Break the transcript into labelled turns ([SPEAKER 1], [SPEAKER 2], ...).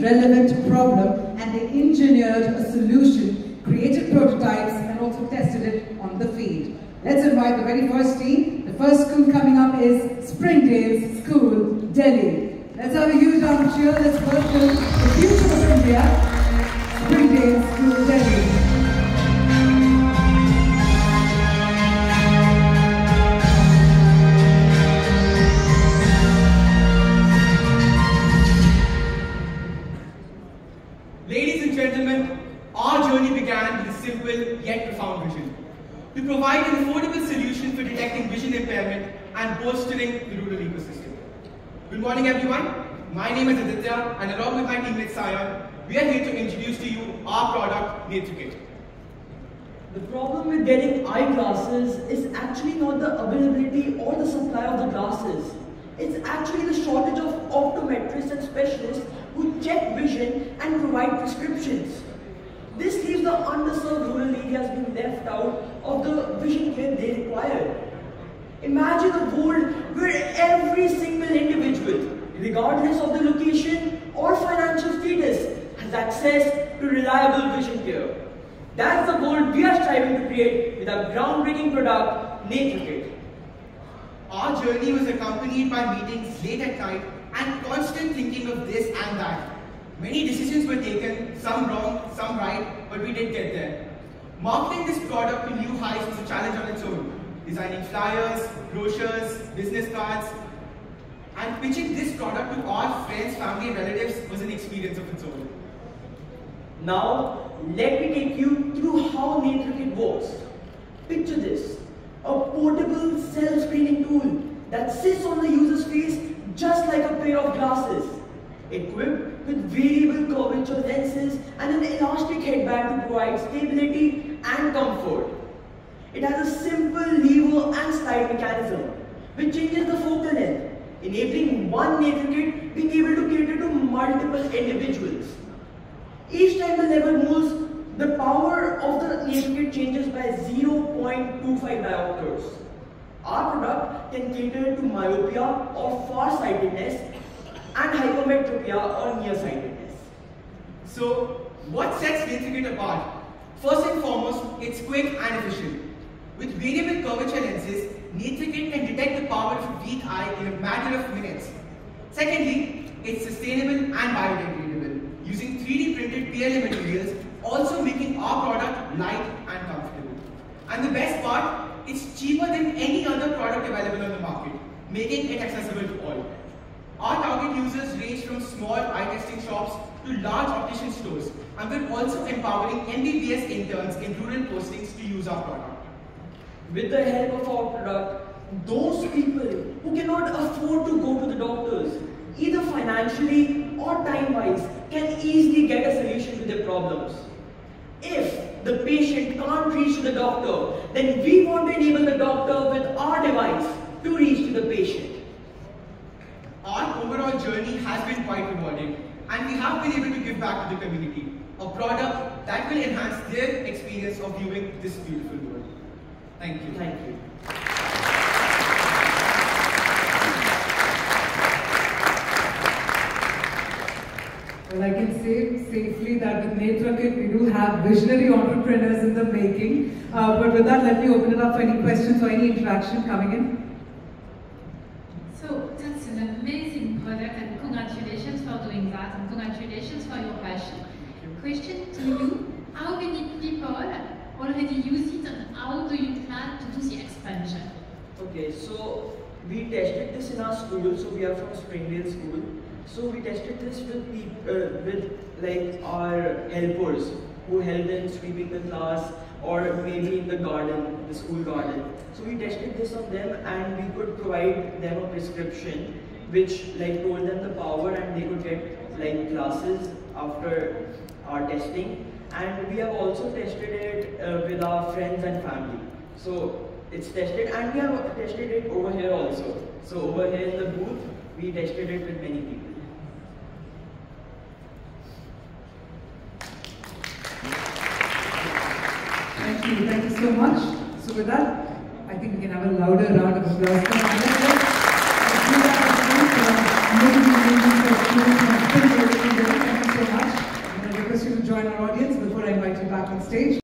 [SPEAKER 1] very relevant problem and they engineered a solution, created prototypes and also tested it on the field. Let's invite the very first team. The first school coming up is Springdale School, Delhi. Let's have a huge round of cheer. Let's welcome the future of India, Springdale School, Delhi.
[SPEAKER 2] Ladies and gentlemen, our journey began with a simple yet profound vision: to provide an affordable solution for detecting vision impairment and bolstering the rural ecosystem. Good morning everyone, my name is Aditya and along with my teammate Saion, we are here to introduce to you our product NETRAKIT.
[SPEAKER 3] The problem with getting eyeglasses is actually not the availability or the supply of the glasses. It's actually the shortage of optometrists and specialists who check vision and provide prescriptions. This leaves the underserved rural areas being left out of the vision care they require. Imagine a world where every single individual, regardless of the location or financial status, has access to reliable vision care. That's the goal we are striving to create with our groundbreaking product, NETRAKIT.
[SPEAKER 2] Our journey was accompanied by meetings late at night and constant thinking of this and that. Many decisions were taken, some wrong, some right, but we did get there. Marketing this product to new heights was a challenge on its own. Designing flyers, brochures, business cards, and pitching this product to our friends, family and relatives was an experience of its own.
[SPEAKER 3] Now, let me take you through how NETRAKIT works. Picture this, a portable self-screening tool that sits on the user's face just like a pair of glasses, equipped with variable curvature lenses and an elastic headband to provide stability and comfort. It has a simple lever and slide mechanism which changes the focal length, enabling one NETRAKIT being able to cater to multiple individuals. Each time the lever moves, the power of the NETRAKIT changes by 0.25 diopters. Our product can cater to myopia or farsightedness and hypermetropia or nearsightedness.
[SPEAKER 2] So, what sets NETRAKIT apart? First and foremost, it's quick and efficient. With variable curvature lenses, NETRAKIT can detect the power of a weak eye in a matter of minutes. Secondly, it's sustainable and biodegradable, using 3D printed PLA materials, also making our product light and comfortable. And the best part, it's cheaper than any other product available on the market, making it accessible to all. Our target users range from small eye testing shops to large optician stores, and we're also empowering MBBS interns in rural postings to use our product.
[SPEAKER 3] With the help of our product, those people who cannot afford to go to the doctors, either financially or time-wise, can easily get a solution to their problems. If the patient can't reach to the doctor, then we want to enable the doctor with our device to reach to the patient.
[SPEAKER 2] Our overall journey has been quite rewarding, and we have been able to give back to the community, a product that will enhance their experience of viewing this beautiful world. Thank you.
[SPEAKER 3] Thank you.
[SPEAKER 1] Well, I can say safely that with NETRAKIT, we do have visionary entrepreneurs in the making. But with that, let me open it up for any questions or any interaction coming in.
[SPEAKER 4] So, that's an amazing product and congratulations for doing that and congratulations for your passion. Question to you, how many people already use it and how do you plan to do the expansion?
[SPEAKER 3] Okay, so we tested this in our school, so we are from Springdale School. So we tested this with people, with our helpers who helped in sweeping the class or maybe in the garden, the school garden. So we tested this on them and we could provide them a prescription which told them the power and they could get classes after our testing. And we have also tested it with our friends and family. So it's tested and we have tested it over here also. So over here in the booth, we tested it with many people.
[SPEAKER 1] Thank you so much. So with that, I think we can have a louder round of applause. Thank you so join our audience before I invite you back on stage.